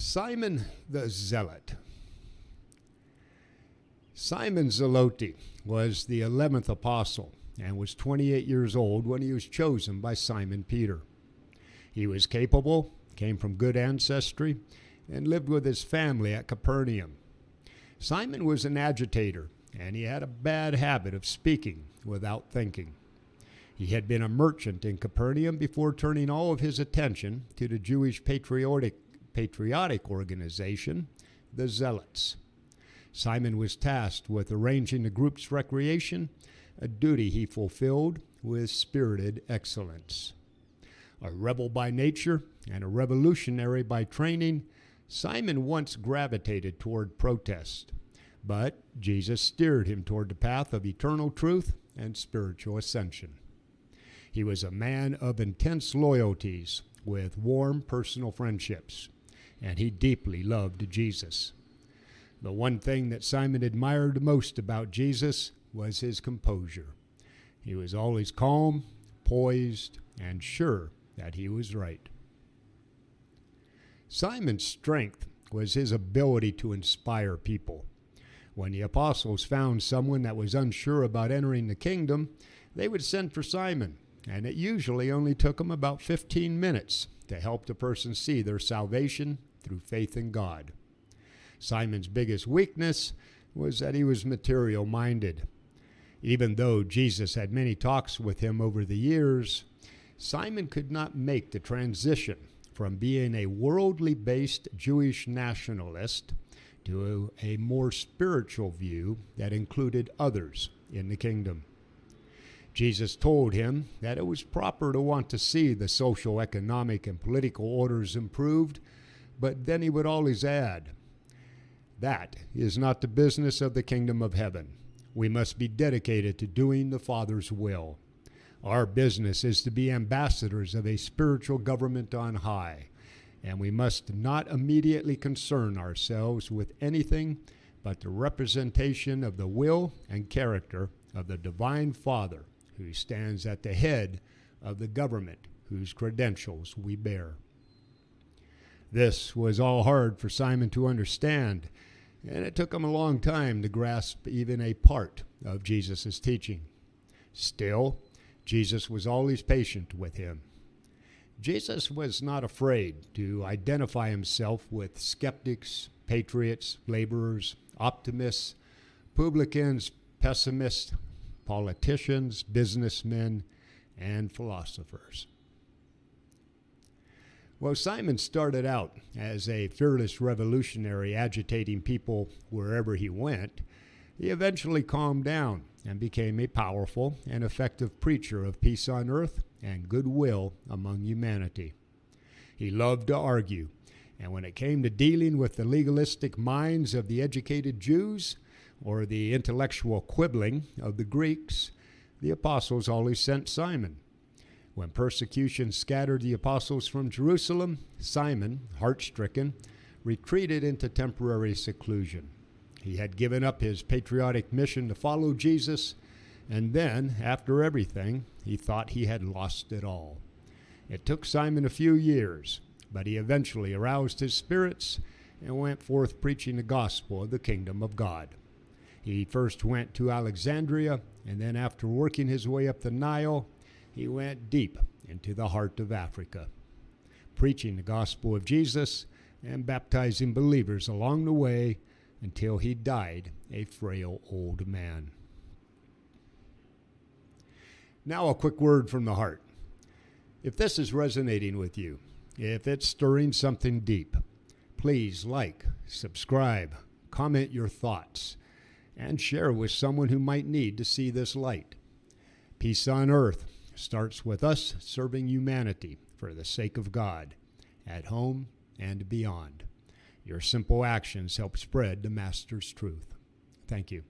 Simon the Zealot. Simon Zealot was the 11th apostle and was 28 years old when he was chosen by Simon Peter. He was capable, came from good ancestry, and lived with his family at Capernaum. Simon was an agitator, and he had a bad habit of speaking without thinking. He had been a merchant in Capernaum before turning all of his attention to the Jewish patriotic organization, the Zealots. Simon was tasked with arranging the group's recreation, a duty he fulfilled with spirited excellence. A rebel by nature and a revolutionary by training, Simon once gravitated toward protest, but Jesus steered him toward the path of eternal truth and spiritual ascension. He was a man of intense loyalties with warm personal friendships, and he deeply loved Jesus. The one thing that Simon admired most about Jesus was his composure. He was always calm, poised, and sure that he was right. Simon's strength was his ability to inspire people. When the apostles found someone that was unsure about entering the kingdom, they would send for Simon, and it usually only took them about 15 minutes to help the person see their salvation through faith in God. Simon's biggest weakness was that he was material-minded. Even though Jesus had many talks with him over the years, Simon could not make the transition from being a worldly-based Jewish nationalist to a more spiritual view that included others in the kingdom. Jesus told him that it was proper to want to see the social, economic, and political orders improved, but then he would always add, "That is not the business of the kingdom of heaven. We must be dedicated to doing the Father's will. Our business is to be ambassadors of a spiritual government on high, and we must not immediately concern ourselves with anything but the representation of the will and character of the Divine Father, who stands at the head of the government whose credentials we bear." This was all hard for Simon to understand, and it took him a long time to grasp even a part of Jesus' teaching. Still, Jesus was always patient with him. Jesus was not afraid to identify himself with skeptics, patriots, laborers, optimists, publicans, pessimists, politicians, businessmen, and philosophers. Well, Simon started out as a fearless revolutionary agitating people wherever he went. He eventually calmed down and became a powerful and effective preacher of peace on earth and goodwill among humanity. He loved to argue, and when it came to dealing with the legalistic minds of the educated Jews or the intellectual quibbling of the Greeks, the apostles always sent Simon. When persecution scattered the apostles from Jerusalem, Simon, heart-stricken, retreated into temporary seclusion. He had given up his patriotic mission to follow Jesus, and then, after everything, he thought he had lost it all. It took Simon a few years, but he eventually aroused his spirits and went forth preaching the gospel of the kingdom of God. He first went to Alexandria, and then after working his way up the Nile, he went deep into the heart of Africa, preaching the gospel of Jesus and baptizing believers along the way until he died a frail old man. Now a quick word from the heart. If this is resonating with you, if it's stirring something deep, please like, subscribe, comment your thoughts, and share with someone who might need to see this light. Peace on earth starts with us serving humanity for the sake of God, at home and beyond. Your simple actions help spread the Master's truth. Thank you.